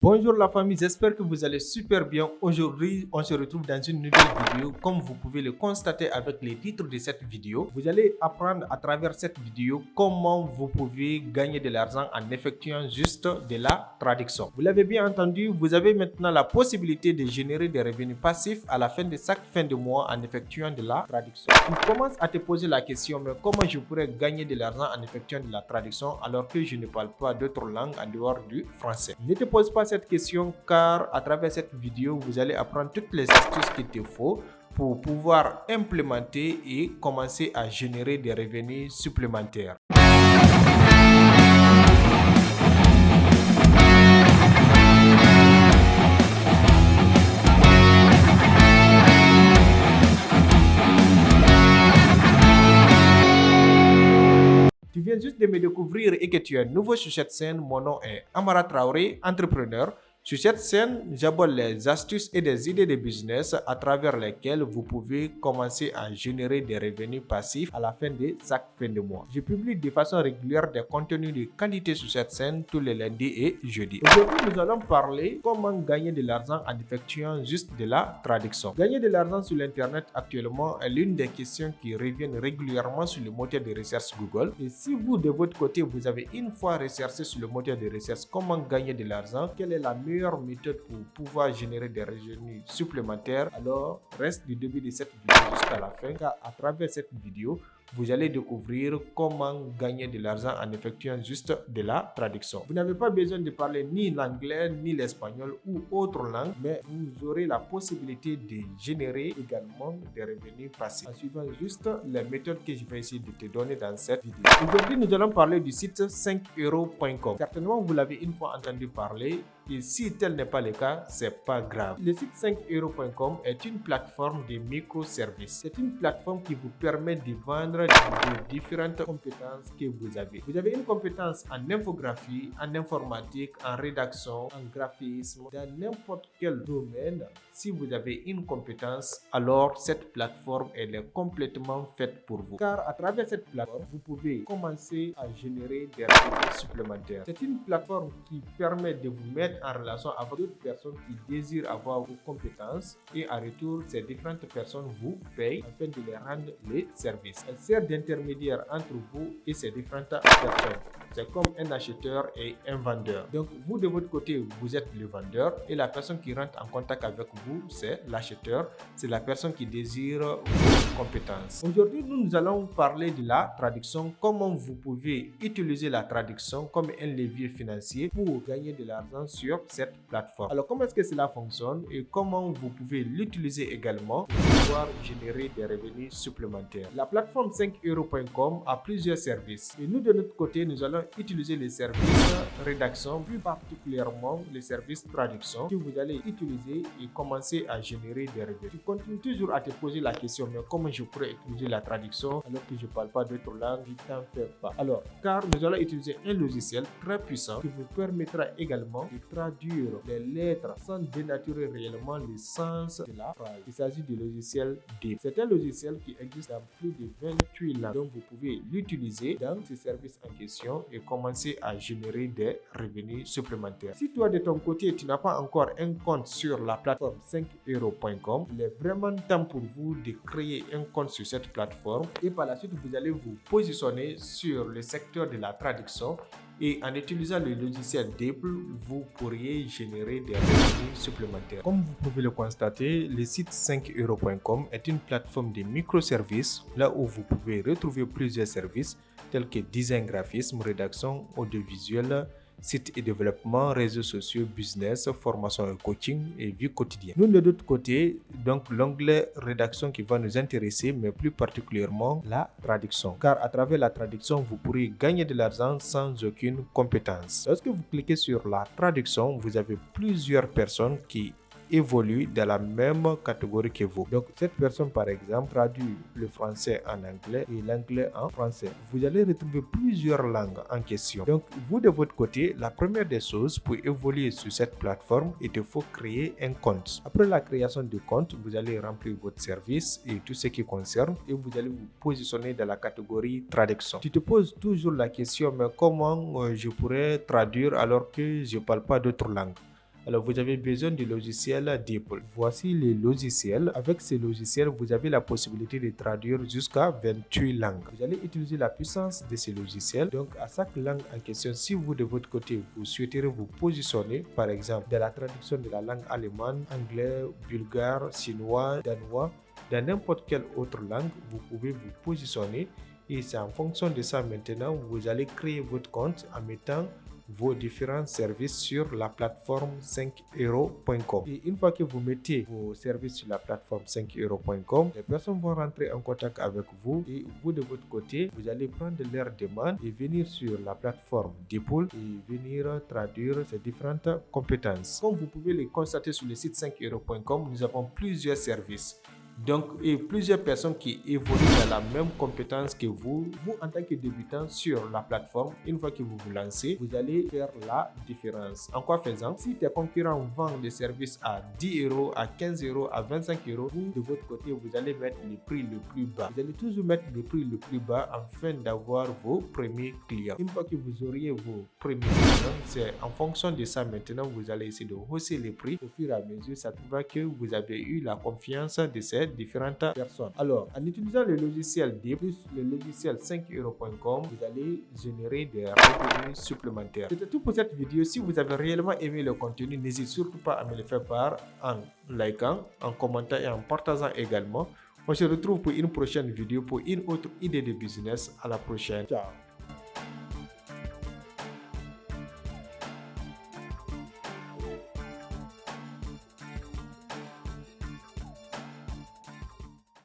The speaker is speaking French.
Bonjour la famille, j'espère que vous allez super bien. Aujourd'hui, on se retrouve dans une nouvelle vidéo. Comme vous pouvez le constater avec les titres de cette vidéo, vous allez apprendre à travers cette vidéo comment vous pouvez gagner de l'argent en effectuant juste de la traduction. Vous l'avez bien entendu, vous avez maintenant la possibilité de générer des revenus passifs à la fin de chaque fin de mois en effectuant de la traduction. Tu commences à te poser la question, mais comment je pourrais gagner de l'argent en effectuant de la traduction alors que je ne parle pas d'autres langues en dehors du français? Ne te pose pas cette question car à travers cette vidéo, vous allez apprendre toutes les astuces qu'il te faut pour pouvoir implémenter et commencer à générer des revenus supplémentaires. Tu viens juste de me découvrir et que tu es nouveau sur cette scène, mon nom est Amara Traoré, entrepreneur. Sur cette scène, j'aborde les astuces et des idées de business à travers lesquelles vous pouvez commencer à générer des revenus passifs à la fin de chaque fin de mois. Je publie de façon régulière des contenus de qualité sur cette scène tous les lundis et jeudis. Aujourd'hui, nous allons parler comment gagner de l'argent en effectuant juste de la traduction. Gagner de l'argent sur l'internet actuellement est l'une des questions qui reviennent régulièrement sur le moteur de recherche Google. Et si vous, de votre côté, vous avez une fois recherché sur le moteur de recherche comment gagner de l'argent, quelle est la meilleure méthode pour pouvoir générer des revenus supplémentaires, alors reste du début de cette vidéo jusqu'à la fin, car à travers cette vidéo, vous allez découvrir comment gagner de l'argent en effectuant juste de la traduction. Vous n'avez pas besoin de parler ni l'anglais, ni l'espagnol ou autre langue, mais vous aurez la possibilité de générer également des revenus passifs en suivant juste les méthodes que je vais essayer de te donner dans cette vidéo. Aujourd'hui, nous allons parler du site 5euros.com. Certainement, vous l'avez une fois entendu parler. Et si tel n'est pas le cas, c'est pas grave. Le site 5euros.com est une plateforme de microservices. C'est une plateforme qui vous permet de vendre des différentes compétences que vous avez. Vous avez une compétence en infographie, en informatique, en rédaction, en graphisme, dans n'importe quel domaine. Si vous avez une compétence, alors cette plateforme elle est complètement faite pour vous. Car à travers cette plateforme, vous pouvez commencer à générer des revenus supplémentaires. C'est une plateforme qui permet de vous mettre en relation avec d'autres personnes qui désirent avoir vos compétences et en retour, ces différentes personnes vous payent afin de les rendre les services. Elle sert d'intermédiaire entre vous et ces différentes personnes. C'est comme un acheteur et un vendeur. Donc vous de votre côté, vous êtes le vendeur et la personne qui rentre en contact avec vous, c'est l'acheteur. C'est la personne qui désire vos compétences. Aujourd'hui, nous allons parler de la traduction, comment vous pouvez utiliser la traduction comme un levier financier pour gagner de l'argent sur cette plateforme. Alors comment est-ce que cela fonctionne et comment vous pouvez l'utiliser également pour pouvoir générer des revenus supplémentaires. La plateforme 5euros.com a plusieurs services et nous de notre côté nous allons utiliser les services rédaction, plus particulièrement les services traduction que vous allez utiliser et commencer à générer des revenus. Tu continues toujours à te poser la question, mais comment je pourrais utiliser la traduction alors que je ne parle pas d'autres langues, je t'en fais pas. Alors, car nous allons utiliser un logiciel très puissant qui vous permettra également de traduire les lettres sans dénaturer réellement le sens de la phrase. Il s'agit du logiciel Deep. C'est un logiciel qui existe dans plus de 28 langues, donc vous pouvez l'utiliser dans ce service en question et commencer à générer des revenus supplémentaires. Si toi de ton côté tu n'as pas encore un compte sur la plateforme 5euros.com, il est vraiment temps pour vous de créer un compte sur cette plateforme et par la suite vous allez vous positionner sur le secteur de la traduction. Et en utilisant le logiciel DeepL, vous pourriez générer des revenus supplémentaires. Comme vous pouvez le constater, le site 5euros.com est une plateforme de microservices, là où vous pouvez retrouver plusieurs services tels que design, graphisme, rédaction, audiovisuel, site et développement, réseaux sociaux, business, formation et coaching et vie quotidienne. Nous de l'autre côté, donc l'onglet rédaction qui va nous intéresser, mais plus particulièrement la traduction. Car à travers la traduction, vous pourrez gagner de l'argent sans aucune compétence. Lorsque vous cliquez sur la traduction, vous avez plusieurs personnes qui évolue dans la même catégorie que vous. Donc cette personne par exemple traduit le français en anglais et l'anglais en français. Vous allez retrouver plusieurs langues en question. Donc vous de votre côté, la première des choses pour évoluer sur cette plateforme, il te faut créer un compte. Après la création du compte, vous allez remplir votre service et tout ce qui concerne et vous allez vous positionner dans la catégorie traduction. Tu te poses toujours la question, mais comment je pourrais traduire alors que je ne parle pas d'autres langues? Alors, vous avez besoin du logiciel DeepL. Voici les logiciels. Avec ces logiciels, vous avez la possibilité de traduire jusqu'à 28 langues. Vous allez utiliser la puissance de ces logiciels. Donc, à chaque langue en question, si vous de votre côté, vous souhaiterez vous positionner, par exemple, dans la traduction de la langue allemande, anglais, bulgare, chinois, danois, dans n'importe quelle autre langue, vous pouvez vous positionner. Et c'est en fonction de ça maintenant, vous allez créer votre compte en mettant vos différents services sur la plateforme 5euros.com. Et une fois que vous mettez vos services sur la plateforme 5euros.com, les personnes vont rentrer en contact avec vous et vous de votre côté, vous allez prendre leurs demandes et venir sur la plateforme DeepL et venir traduire ces différentes compétences. Comme vous pouvez les constater sur le site 5euros.com, nous avons plusieurs services. Donc, et plusieurs personnes qui évoluent dans la même compétence que vous en tant que débutant sur la plateforme, une fois que vous vous lancez, vous allez faire la différence. En quoi faisant? Si tes concurrents vendent des services à 10 euros, à 15 euros, à 25 euros, vous, de votre côté, vous allez mettre le prix le plus bas. Vous allez toujours mettre le prix le plus bas afin d'avoir vos premiers clients. Une fois que vous auriez vos premiers clients, c'est en fonction de ça maintenant, vous allez essayer de hausser les prix. Au fur et à mesure, ça trouvera que vous avez eu la confiance de ces différentes personnes. Alors, en utilisant le logiciel D plus le logiciel 5euros.com, vous allez générer des revenus supplémentaires. C'était tout pour cette vidéo. Si vous avez réellement aimé le contenu, n'hésitez surtout pas à me le faire part en likant, en commentant et en partageant également. On se retrouve pour une prochaine vidéo pour une autre idée de business. À la prochaine. Ciao.